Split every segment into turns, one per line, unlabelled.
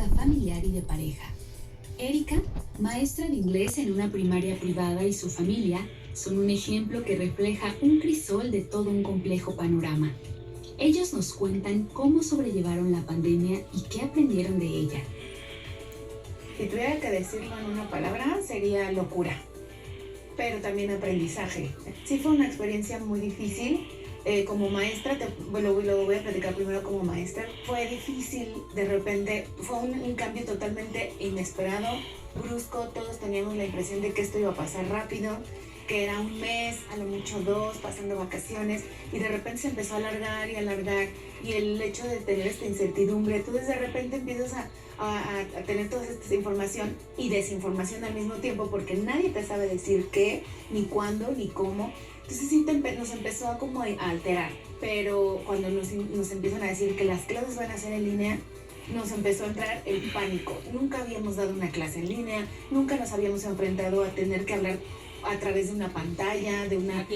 familiar y de pareja. Erika, maestra de inglés en una primaria privada, y su familia son un ejemplo que refleja un crisol de todo un complejo panorama. Ellos nos cuentan cómo sobrellevaron la pandemia y qué aprendieron de ella.
Si tuviera que decirlo en una palabra, sería locura, pero también aprendizaje. Sí fue una experiencia muy difícil. Como maestra, lo voy a platicar primero como maestra, fue difícil, de repente, fue un cambio totalmente inesperado, brusco, todos teníamos la impresión de que esto iba a pasar rápido, que era un mes, a lo mucho 2, pasando vacaciones, y de repente se empezó a alargar, y el hecho de tener esta incertidumbre, entonces de repente empiezas a tener toda esta información y desinformación al mismo tiempo, porque nadie te sabe decir qué, ni cuándo, ni cómo. Entonces sí nos empezó a como a alterar, pero cuando nos empiezan a decir que las clases van a ser en línea, nos empezó a entrar el pánico. Nunca habíamos dado una clase en línea, nunca nos habíamos enfrentado a tener que hablar a través de una pantalla, de una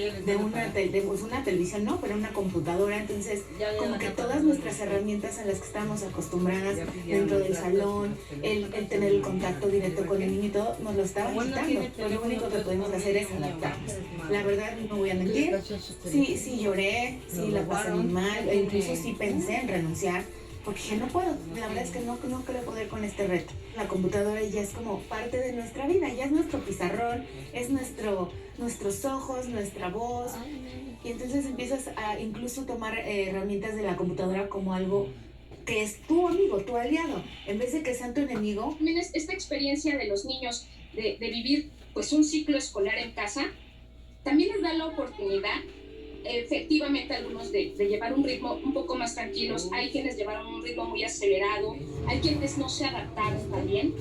televisión, no, pero una computadora. Entonces, como que todas nuestras herramientas a las que estábamos acostumbradas dentro del salón, el tener el contacto directo con el niño y todo, nos lo estaban quitando. Pues lo único que podemos hacer es adaptarnos. La verdad, no voy a mentir, sí lloré, sí la pasé muy mal, e incluso sí pensé en renunciar, porque dije, no puedo, la verdad es que no creo poder con este reto. La computadora ya es como parte de nuestra vida, ya es nuestro pizarrón, es nuestros ojos, nuestra voz, y entonces empiezas a incluso tomar herramientas de la computadora como algo que es tu amigo, tu aliado, en vez de que sea tu enemigo.
También esta experiencia de los niños de vivir pues un ciclo escolar en casa, también les da la oportunidad efectivamente algunos de llevar un ritmo un poco más tranquilos. Hay quienes llevaron un ritmo muy acelerado, hay quienes no se adaptaron también,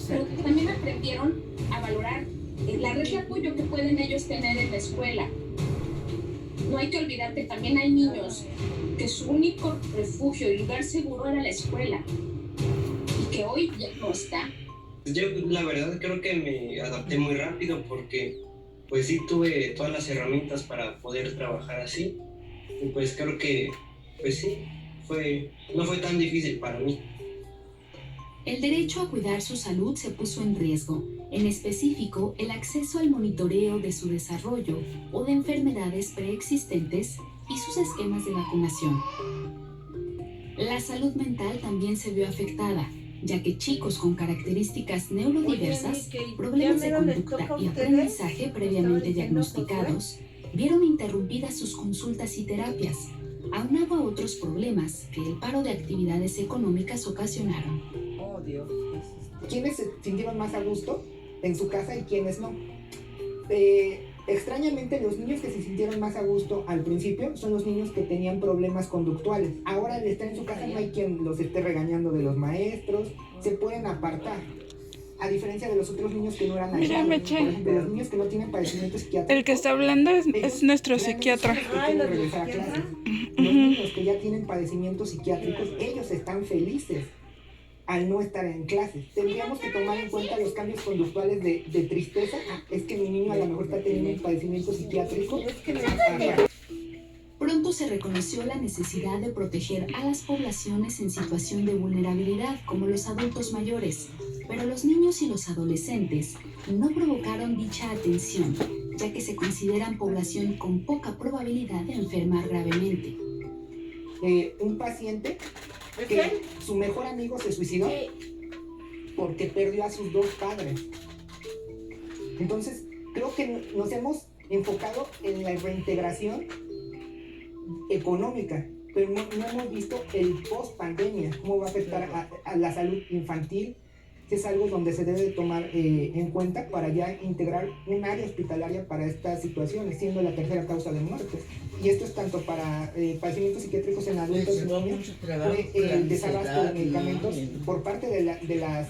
pero también aprendieron a valorar la red de apoyo que pueden ellos tener en la escuela. No hay que olvidar que también hay niños que su único refugio y lugar seguro era la escuela y que hoy ya no está.
Yo la verdad creo que me adapté muy rápido, porque pues sí tuve todas las herramientas para poder trabajar así, y pues creo que pues sí, no fue tan difícil para mí.
El derecho a cuidar su salud se puso en riesgo, en específico el acceso al monitoreo de su desarrollo o de enfermedades preexistentes y sus esquemas de vacunación. La salud mental también se vio afectada, ya que chicos con características neurodiversas, problemas de conducta y aprendizaje previamente diagnosticados, vieron interrumpidas sus consultas y terapias, aunado a otros problemas que el paro de actividades económicas ocasionaron.
Oh, Dios.
¿Quiénes se sintieron más a gusto en su casa y quiénes no? Extrañamente, los niños que se sintieron más a gusto al principio son los niños que tenían problemas conductuales. Ahora, al estar en su casa, no hay quien los esté regañando de los maestros, se pueden apartar. A diferencia de los otros niños que no eran aislados. Por ejemplo, los niños que no tienen padecimientos psiquiátricos.
El que está hablando es nuestro psiquiatra.
Los niños que ya tienen padecimientos psiquiátricos, ellos están felices al no estar en clases. Tendríamos que tomar en cuenta los cambios conductuales de tristeza. Es que mi niño a lo mejor está teniendo un padecimiento psiquiátrico.
Pronto se reconoció la necesidad de proteger a las poblaciones en situación de vulnerabilidad, como los adultos mayores, pero los niños y los adolescentes no provocaron dicha atención, ya que se consideran población con poca probabilidad de enfermar gravemente.
Un paciente que su mejor amigo se suicidó porque perdió a sus 2 padres. Entonces, creo que nos hemos enfocado en la reintegración económica, pero no hemos visto el post-pandemia, cómo va a afectar a la salud infantil, que es algo donde se debe tomar en cuenta para ya integrar un área hospitalaria para estas situaciones, siendo la tercera causa de muertes. Y esto es tanto para padecimientos psiquiátricos en adultos y niños, fue el desabasto de medicamentos por parte de las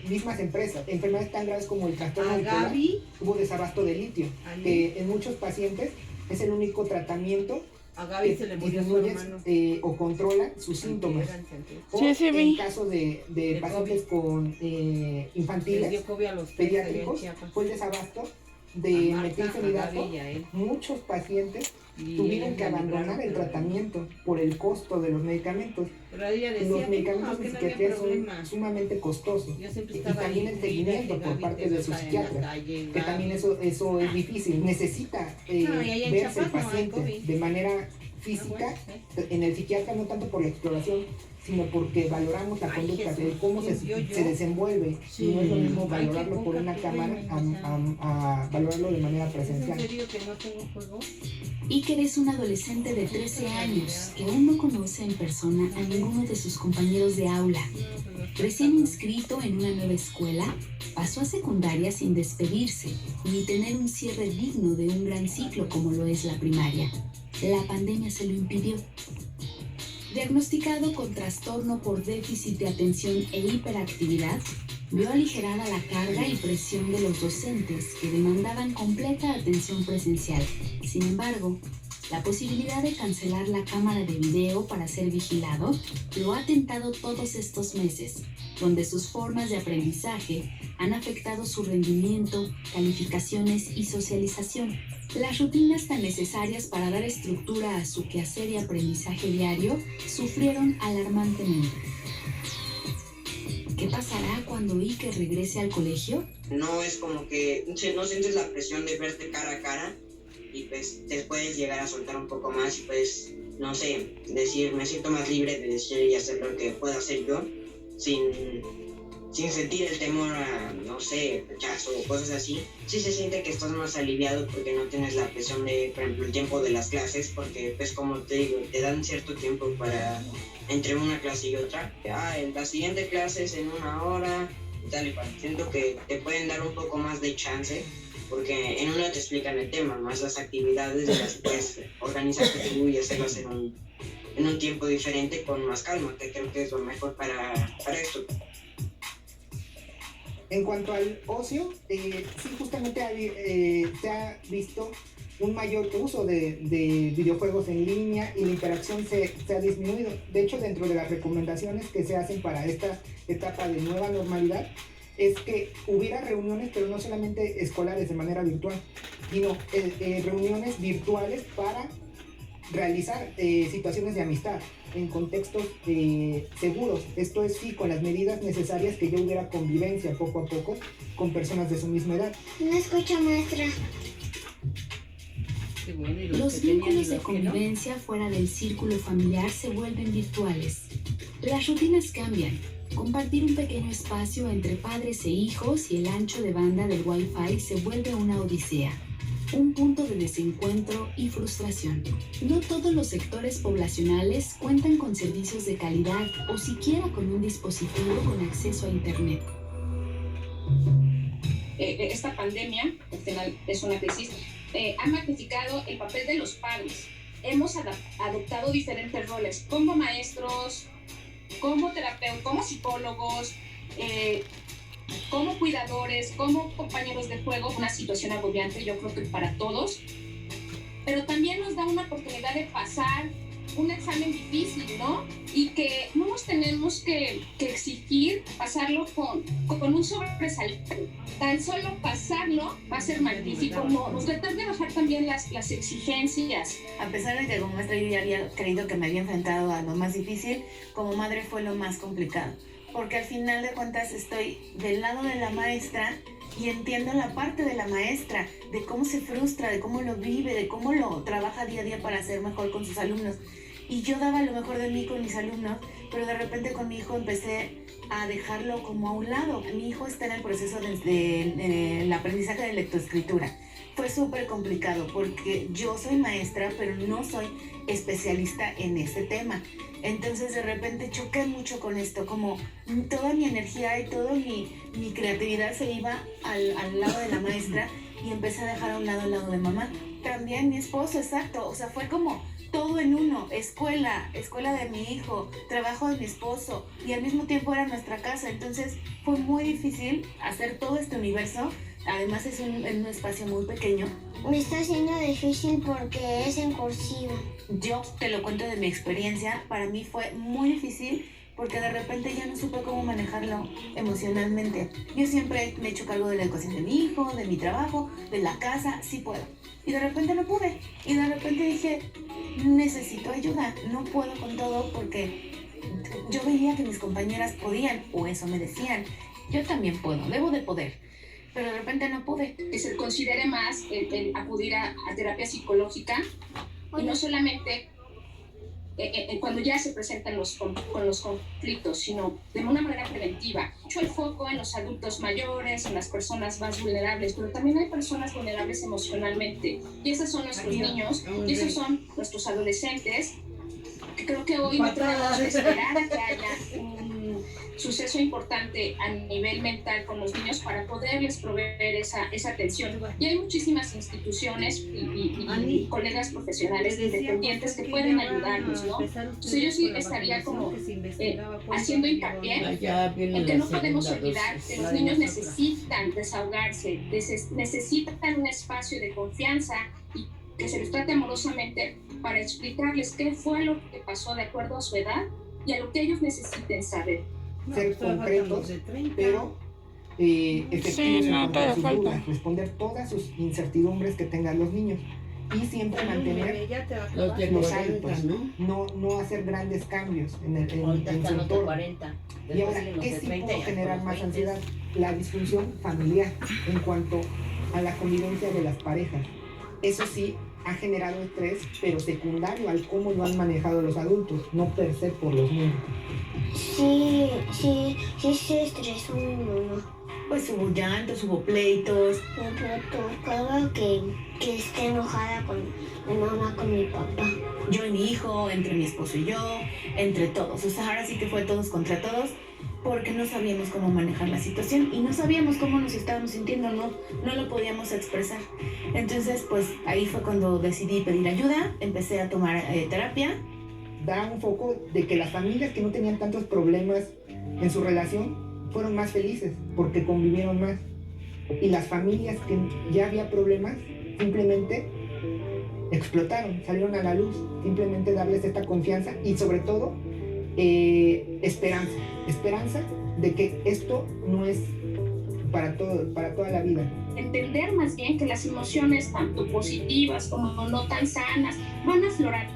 mismas empresas. Enfermedades tan graves como el trastorno bipolar, hubo desabasto de litio, que en muchos pacientes es el único tratamiento
A Gaby se le murió su hermano.
O controlan sus síntomas. O
Sí, sí, vi.
en caso de pacientes con infantiles, pediátricos, fue el desabasto de metilfenidato, muchos pacientes tuvieron que abandonar el tratamiento por el costo de los medicamentos. Los medicamentos de psiquiatría son sumamente costosos, y también el seguimiento por parte de su psiquiatra, que también eso es difícil. Necesita verse el paciente de manera física en el psiquiatra, no tanto por la exploración, sino porque valoramos la conducta, de cómo se desenvuelve. Y no es lo mismo valorarlo por una cámara a valorarlo de manera presencial.
Iker es un adolescente de 13 años que aún no conoce en persona a ninguno de sus compañeros de aula. Recién inscrito en una nueva escuela, pasó a secundaria sin despedirse ni tener un cierre digno de un gran ciclo como lo es la primaria. La pandemia se lo impidió. Diagnosticado con trastorno por déficit de atención e hiperactividad, vio aligerada la carga y presión de los docentes que demandaban completa atención presencial. Sin embargo, la posibilidad de cancelar la cámara de video para ser vigilado lo ha tentado todos estos meses, donde sus formas de aprendizaje han afectado su rendimiento, calificaciones y socialización. Las rutinas tan necesarias para dar estructura a su quehacer y aprendizaje diario sufrieron alarmantemente. ¿Qué pasará cuando Iker regrese al colegio?
No es como que no sientes la presión de verte cara a cara y pues te puedes llegar a soltar un poco más y pues, no sé, decir, me siento más libre de decir y hacer lo que pueda hacer yo sin sentir el temor a, no sé, rechazo o cosas así. Sí se siente que estás más aliviado porque no tienes la presión de, por ejemplo, el tiempo de las clases, porque pues como te digo, te dan cierto tiempo para entre una clase y otra. En la siguiente clase es en 1 hora y tal y cual. Siento que te pueden dar un poco más de chance porque en una te explican el tema, más las actividades las puedes organizarte tú y hacerlas en un tiempo diferente con más calma, que creo que es lo mejor para esto.
En cuanto al ocio, sí, justamente se ha visto un mayor uso de videojuegos en línea y la interacción se ha disminuido. De hecho, dentro de las recomendaciones que se hacen para esta etapa de nueva normalidad, es que hubiera reuniones, pero no solamente escolares de manera virtual, sino reuniones virtuales para realizar situaciones de amistad en contextos seguros. Esto es, sí, con las medidas necesarias, que ya hubiera convivencia poco a poco con personas de su misma edad.
No escucho, maestra.
Los vínculos de convivencia fuera del círculo familiar se vuelven virtuales. Las rutinas cambian. Compartir un pequeño espacio entre padres e hijos y el ancho de banda del Wi-Fi se vuelve una odisea. Un punto de desencuentro y frustración. No todos los sectores poblacionales cuentan con servicios de calidad o siquiera con un dispositivo con acceso a Internet.
Esta pandemia, al final es una crisis, ha magnificado el papel de los padres. Hemos adoptado diferentes roles como maestros, como terapeutas, como psicólogos, como cuidadores, como compañeros de juego. Una situación agobiante, yo creo que para todos, pero también nos da una oportunidad de pasar un examen difícil, ¿no? Y que no nos tenemos que exigir pasarlo con un sobresaliente. Tan solo pasarlo va a ser magnífico, ¿no? Nos tratar de bajar también las exigencias.
A pesar de que como maestra yo ya había creído que me había enfrentado a lo más difícil, como madre fue lo más complicado. Porque al final de cuentas estoy del lado de la maestra y entiendo la parte de la maestra, de cómo se frustra, de cómo lo vive, de cómo lo trabaja día a día para ser mejor con sus alumnos. Y yo daba lo mejor de mí con mis alumnos, pero de repente con mi hijo empecé a dejarlo como a un lado. Mi hijo está en el proceso del aprendizaje de lectoescritura. Fue súper complicado porque yo soy maestra, pero no soy especialista en este tema. Entonces de repente choqué mucho con esto, como toda mi energía y toda mi creatividad se iba al lado de la maestra y empecé a dejar a un lado el lado de mamá. También mi esposo, exacto, o sea, fue como todo en uno, escuela de mi hijo, trabajo de mi esposo y al mismo tiempo era nuestra casa. Entonces fue muy difícil hacer todo este universo. Además es un espacio muy pequeño.
Me está haciendo difícil porque es en cursiva.
Yo te lo cuento de mi experiencia. Para mí fue muy difícil porque de repente ya no supe cómo manejarlo emocionalmente. Yo siempre me he hecho cargo de la educación de mi hijo, de mi trabajo, de la casa, sí puedo. Y de repente no pude. Y de repente dije, necesito ayuda, no puedo con todo porque yo veía que mis compañeras podían, o eso me decían. Yo también puedo, debo de poder. Pero de repente no pude.
Que se considere más el acudir a terapia psicológica y no solamente cuando ya se presentan con los conflictos, sino de una manera preventiva. Mucho el foco en los adultos mayores, en las personas más vulnerables, pero también hay personas vulnerables emocionalmente. Y esos son nuestros niños, y esos son nuestros adolescentes, que creo que hoy no podemos esperar a que haya un suceso importante a nivel mental con los niños para poderles proveer esa atención. Y hay muchísimas instituciones y colegas profesionales independientes que pueden ayudarnos, ¿no? Entonces yo sí estaría como haciendo hincapié en que no podemos olvidar que los niños necesitan desahogarse, necesitan un espacio de confianza y que se les trate amorosamente para explicarles qué fue lo que pasó de acuerdo a su edad y a lo que ellos necesiten saber.
Ser concretos, pero efectivos en cuanto a sus dudas, responder todas sus incertidumbres que tengan los niños y siempre mantener los hábitos, no hacer grandes cambios en su entorno. Y ahora, ¿qué sí puede generar más ansiedad? La disfunción familiar en cuanto a la convivencia de las parejas. Eso sí ha generado estrés, pero secundario al cómo lo han manejado los adultos, no per se por los niños.
Sí se estresó uno.
Pues hubo llantos, hubo pleitos.
Me tocaba que esté enojada con mi mamá, con mi papá.
Yo y mi hijo, entre mi esposo y yo, entre todos. O sea, ahora sí que fue todos contra todos, porque no sabíamos cómo manejar la situación y no sabíamos cómo nos estábamos sintiendo, no lo podíamos expresar. Entonces, pues ahí fue cuando decidí pedir ayuda, empecé a tomar terapia.
Da un foco de que las familias que no tenían tantos problemas en su relación fueron más felices porque convivieron más. Y las familias que ya había problemas simplemente explotaron, salieron a la luz. Simplemente darles esta confianza y sobre todo esperanza de que esto no es para toda la vida.
Entender más bien que las emociones, tanto positivas como no tan sanas, van a aflorar,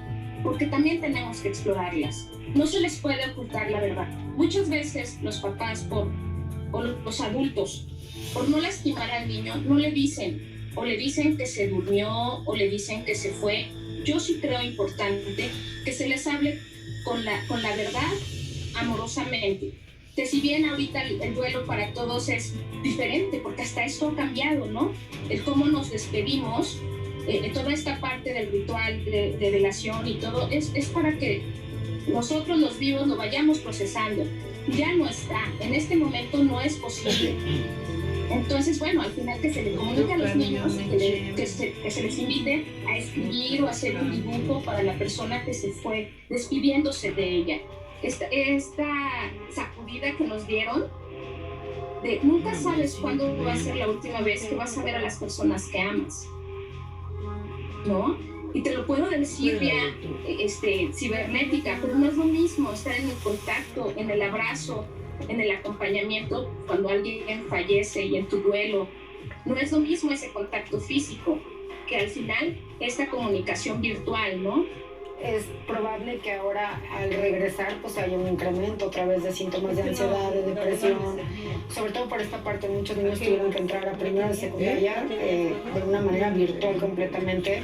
porque también tenemos que explorarlas. No se les puede ocultar la verdad. Muchas veces los papás o los adultos, por no lastimar al niño, no le dicen, o le dicen que se durmió, o le dicen que se fue. Yo sí creo importante que se les hable con la verdad amorosamente. Que si bien ahorita el duelo para todos es diferente, porque hasta esto ha cambiado, ¿no? El cómo nos despedimos, toda esta parte del ritual de velación y todo, es para que nosotros los vivos lo vayamos procesando. Ya no está, en este momento no es posible. Entonces, bueno, al final que se le comunique a los niños, que se les invite a escribir o a hacer un dibujo para la persona que se fue, despidiéndose de ella. Esta sacudida que nos dieron, de nunca sabes cuándo va a ser la última vez que vas a ver a las personas que amas, ¿no? Y te lo puedo decir vía cibernética, pero no es lo mismo estar en el contacto, en el abrazo, en el acompañamiento cuando alguien fallece y en tu duelo. No es lo mismo ese contacto físico que al final esta comunicación virtual, ¿no?
Es probable que ahora al regresar pues haya un incremento otra vez de síntomas de ansiedad, de depresión, sobre todo por esta parte. Muchos niños tuvieron que entrar a primera de secundaria de una manera virtual completamente.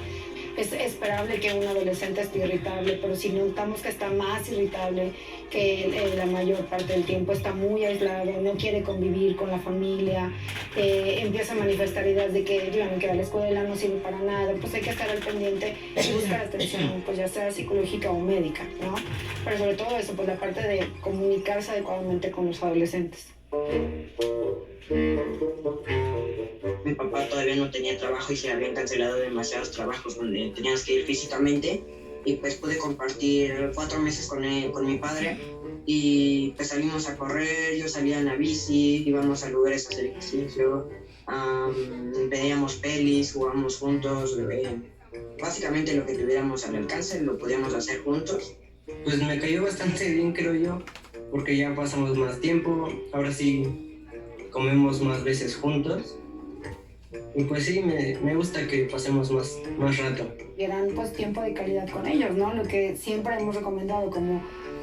Es esperable que un adolescente esté irritable, pero si notamos que está más irritable, que la mayor parte del tiempo está muy aislado, no quiere convivir con la familia, empieza a manifestar ideas de que yo ya no quiero ir a la escuela, no sirve para nada, pues hay que estar al pendiente y buscar atención, pues ya sea psicológica o médica, ¿no? Pero sobre todo eso, pues la parte de comunicarse adecuadamente con los adolescentes.
Mi papá todavía no tenía trabajo y se habían cancelado demasiados trabajos donde teníamos que ir físicamente, y pues pude compartir 4 meses con mi padre, y pues salimos a correr, yo salía en la bici, íbamos a lugares a hacer ejercicio, veíamos pelis, jugábamos juntos, básicamente lo que tuviéramos al alcance lo podíamos hacer juntos.
Pues me cayó bastante bien, creo yo, porque ya pasamos más tiempo, ahora sí comemos más veces juntos. Y pues sí, me gusta que pasemos más rato.
Y eran pues tiempo de calidad con ellos, ¿no? Lo que siempre hemos recomendado, como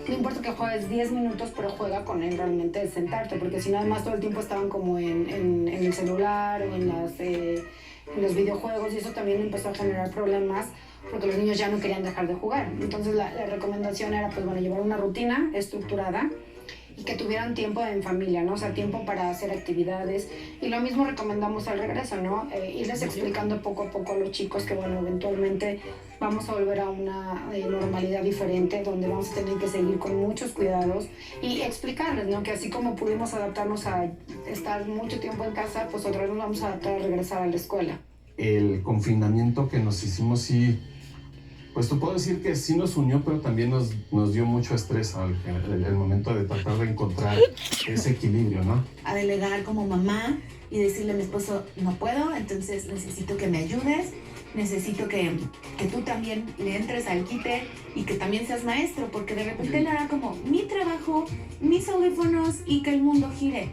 no importa que juegues 10 minutos, pero juega con él realmente de sentarte, porque si no, además todo el tiempo estaban como en el celular o en los videojuegos, y eso también empezó a generar problemas porque los niños ya no querían dejar de jugar. Entonces la recomendación era pues bueno, llevar una rutina estructurada y que tuvieran tiempo en familia, ¿no? O sea, tiempo para hacer actividades. Y lo mismo recomendamos al regreso, ¿no? Irles explicando poco a poco a los chicos que, bueno, eventualmente vamos a volver a una normalidad diferente, donde vamos a tener que seguir con muchos cuidados y explicarles, ¿no? Que así como pudimos adaptarnos a estar mucho tiempo en casa, pues otra vez nos vamos a adaptar a regresar a la escuela.
El confinamiento que nos hicimos, sí, pues te puedo decir que sí nos unió, pero también nos dio mucho estrés el momento de tratar de encontrar ese equilibrio, ¿no?
A delegar como mamá y decirle a mi esposo, no puedo, entonces necesito que me ayudes, necesito que tú también le entres al quite y que también seas maestro, porque de repente él era como mi trabajo, mis audífonos y que el mundo gire.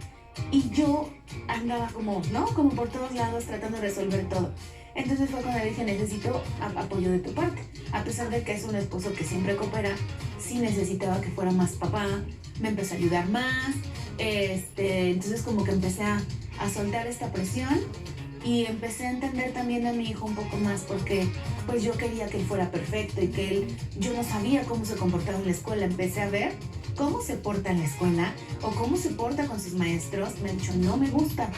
Y yo andaba como, ¿no? Como por todos lados tratando de resolver todo. Entonces fue cuando le dije, necesito apoyo de tu parte. A pesar de que es un esposo que siempre coopera, sí necesitaba que fuera más papá, me empezó a ayudar más. Entonces como que empecé a soltar esta presión y empecé a entender también a mi hijo un poco más, porque pues yo quería que él fuera perfecto y que yo no sabía cómo se comportaba en la escuela. Empecé a ver cómo se porta en la escuela o cómo se porta con sus maestros. Me han dicho, no me gusta.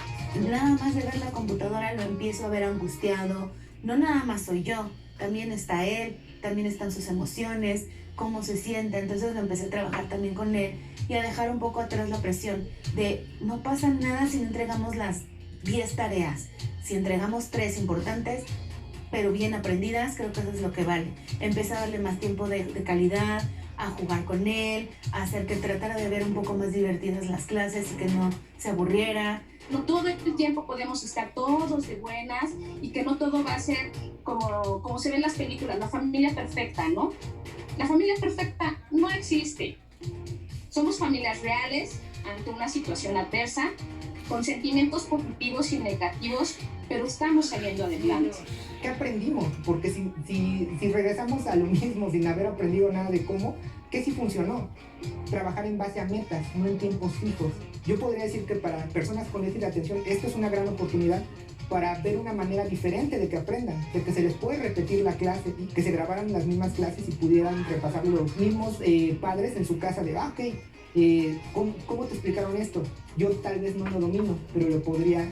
Nada más de ver la computadora lo empiezo a ver angustiado. No nada más soy yo, también está él, también están sus emociones, cómo se siente. Entonces lo empecé a trabajar también con él y a dejar un poco atrás la presión de no pasa nada si no entregamos las 10 tareas. Si entregamos 3 importantes, pero bien aprendidas, creo que eso es lo que vale. Empecé a darle más tiempo de calidad, a jugar con él, a hacer que tratara de ver un poco más divertidas las clases y que no se aburriera.
No todo el tiempo podemos estar todos de buenas y que no todo va a ser como se ven las películas, la familia perfecta, ¿no? La familia perfecta no existe. Somos familias reales ante una situación adversa, con sentimientos positivos y negativos, pero estamos saliendo adelante.
¿Qué aprendimos? Porque si regresamos a lo mismo sin haber aprendido nada de cómo, ¿qué sí funcionó? Trabajar en base a metas, no en tiempos fijos. Yo podría decir que para personas con déficit de atención esto es una gran oportunidad para ver una manera diferente de que aprendan, de que se les puede repetir la clase, que se grabaran las mismas clases y pudieran repasar los mismos padres en su casa de, ¿cómo te explicaron esto? Yo tal vez no lo domino, pero lo podría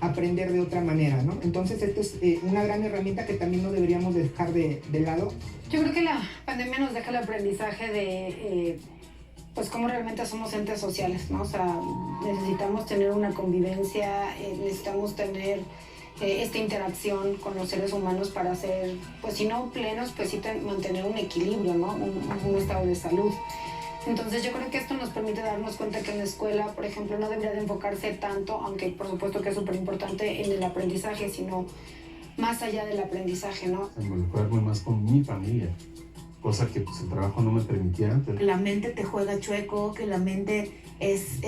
aprender de otra manera, ¿no? Entonces esto es una gran herramienta que también no deberíamos dejar de lado.
Yo creo que la pandemia nos deja el aprendizaje de pues cómo realmente somos entes sociales, ¿no? O sea, necesitamos tener una convivencia, necesitamos tener esta interacción con los seres humanos para ser, pues si no plenos, pues sí mantener un equilibrio, ¿no? Un estado de salud. Entonces yo creo que esto nos permite darnos cuenta que en la escuela, por ejemplo, no debería de enfocarse tanto, aunque por supuesto que es súper importante en el aprendizaje, sino más allá del aprendizaje, ¿no?
Involucrarme más con mi familia, cosa que pues el trabajo no me permitía antes.
La mente te juega chueco, que la mente es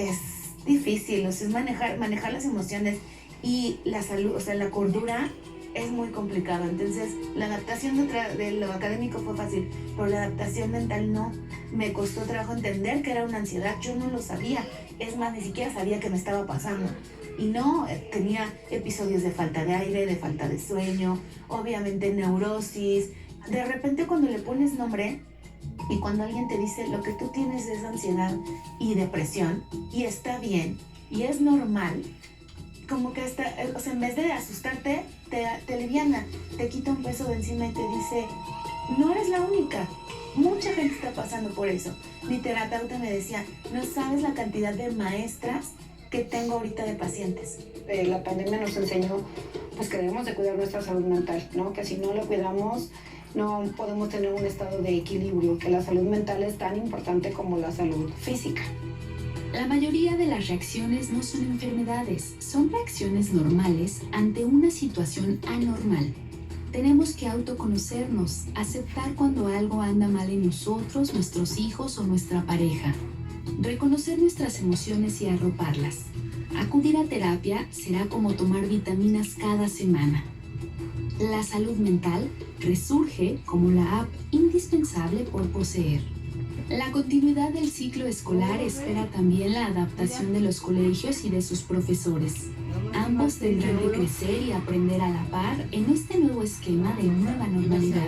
difícil, o sea, es manejar las emociones y la salud, o sea, la cordura es muy complicado. Entonces la adaptación de lo académico fue fácil, pero la adaptación mental no. Me costó trabajo entender que era una ansiedad, yo no lo sabía, es más, ni siquiera sabía que me estaba pasando. Y no, tenía episodios de falta de aire, de falta de sueño, obviamente neurosis. De repente cuando le pones nombre y cuando alguien te dice lo que tú tienes es ansiedad y depresión y está bien y es normal, como que o sea, en vez de asustarte, te aliviana, te quita un peso de encima y te dice, no eres la única, mucha gente está pasando por eso. Mi terapeuta me decía, no sabes la cantidad de maestras que tengo ahorita de pacientes.
La pandemia nos enseñó pues que debemos de cuidar nuestra salud mental, ¿no? Que si no la cuidamos no podemos tener un estado de equilibrio, que la salud mental es tan importante como la salud física.
La mayoría de las reacciones no son enfermedades, son reacciones normales ante una situación anormal. Tenemos que autoconocernos, aceptar cuando algo anda mal en nosotros, nuestros hijos o nuestra pareja. reconocer nuestras emociones y arroparlas. Acudir a terapia será como tomar vitaminas cada semana. La salud mental resurge como la app indispensable por poseer. La continuidad del ciclo escolar espera también la adaptación de los colegios y de sus profesores. Ambos tendrán que crecer y aprender a la par en este nuevo esquema de nueva normalidad.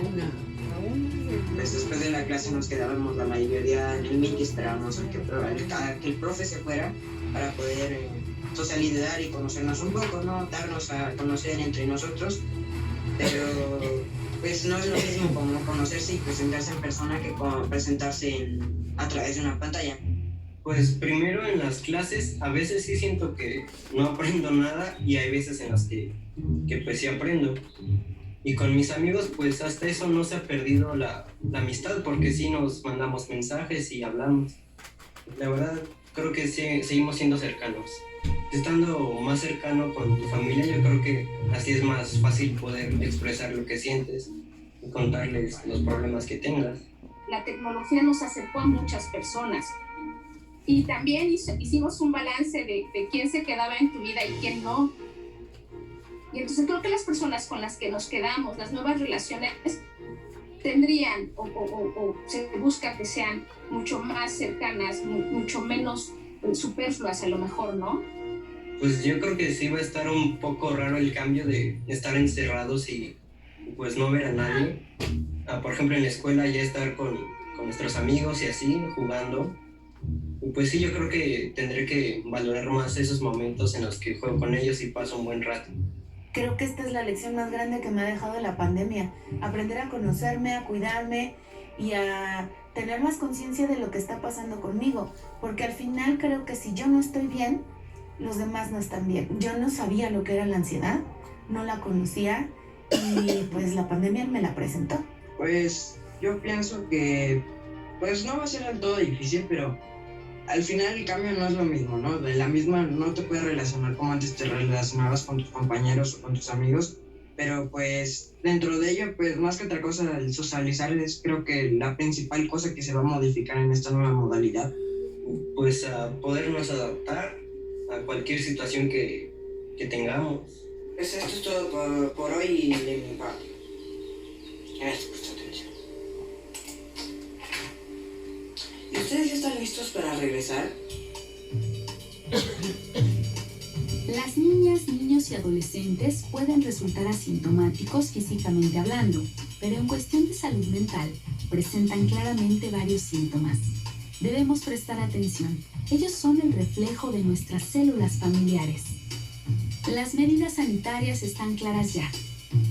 Pues después de la clase nos quedábamos la mayoría en el MIT y esperábamos a que el profe se fuera para poder socializar y conocernos un poco, ¿no? Darnos a conocer entre nosotros, pero pues no es lo mismo como conocerse y presentarse en persona que como presentarse a través de una pantalla.
Pues primero en las clases a veces sí siento que no aprendo nada y hay veces en las que pues sí aprendo. Y con mis amigos pues hasta eso no se ha perdido la amistad porque sí nos mandamos mensajes y hablamos. La verdad creo que sí, seguimos siendo cercanos. Estando más cercano con tu familia yo creo que así es más fácil poder expresar lo que sientes y contarles los problemas que tengas.
La tecnología nos acercó a muchas personas. Y también hicimos un balance de quién se quedaba en tu vida y quién no. Y entonces creo que las personas con las que nos quedamos, las nuevas relaciones, tendrían o se busca que sean mucho más cercanas, mucho menos superfluas a lo mejor, ¿no?
Pues yo creo que sí va a estar un poco raro el cambio de estar encerrados y pues no ver a nadie. Por ejemplo en la escuela ya estar con nuestros amigos y así, jugando. Pues sí, yo creo que tendré que valorar más esos momentos en los que juego con ellos y paso un buen rato.
Creo que esta es la lección más grande que me ha dejado la pandemia. Aprender a conocerme, a cuidarme y a tener más conciencia de lo que está pasando conmigo. Porque al final creo que si yo no estoy bien, los demás no están bien. Yo no sabía lo que era la ansiedad, no la conocía y pues la pandemia me la presentó.
Pues yo pienso que pues no va a ser del todo difícil, pero al final el cambio no es lo mismo, ¿no? De la misma no te puedes relacionar como antes te relacionabas con tus compañeros o con tus amigos, pero pues dentro de ello, pues más que otra cosa, el socializar es creo que la principal cosa que se va a modificar en esta nueva modalidad.
Pues a podernos adaptar a cualquier situación que tengamos.
Pues esto es todo por hoy de mi parte. Gracias por su atención. ¿Y ustedes ya están listos para regresar?
Las niñas, niños y adolescentes pueden resultar asintomáticos físicamente hablando, pero en cuestión de salud mental presentan claramente varios síntomas. Debemos prestar atención. Ellos son el reflejo de nuestras células familiares. Las medidas sanitarias están claras ya,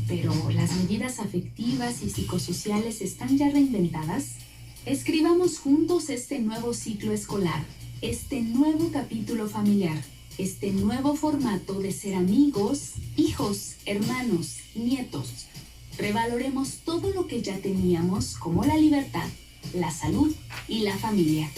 pero ¿las medidas afectivas y psicosociales están ya reinventadas? Escribamos juntos este nuevo ciclo escolar, este nuevo capítulo familiar, este nuevo formato de ser amigos, hijos, hermanos, nietos. Revaloremos todo lo que ya teníamos como la libertad, la salud y la familia.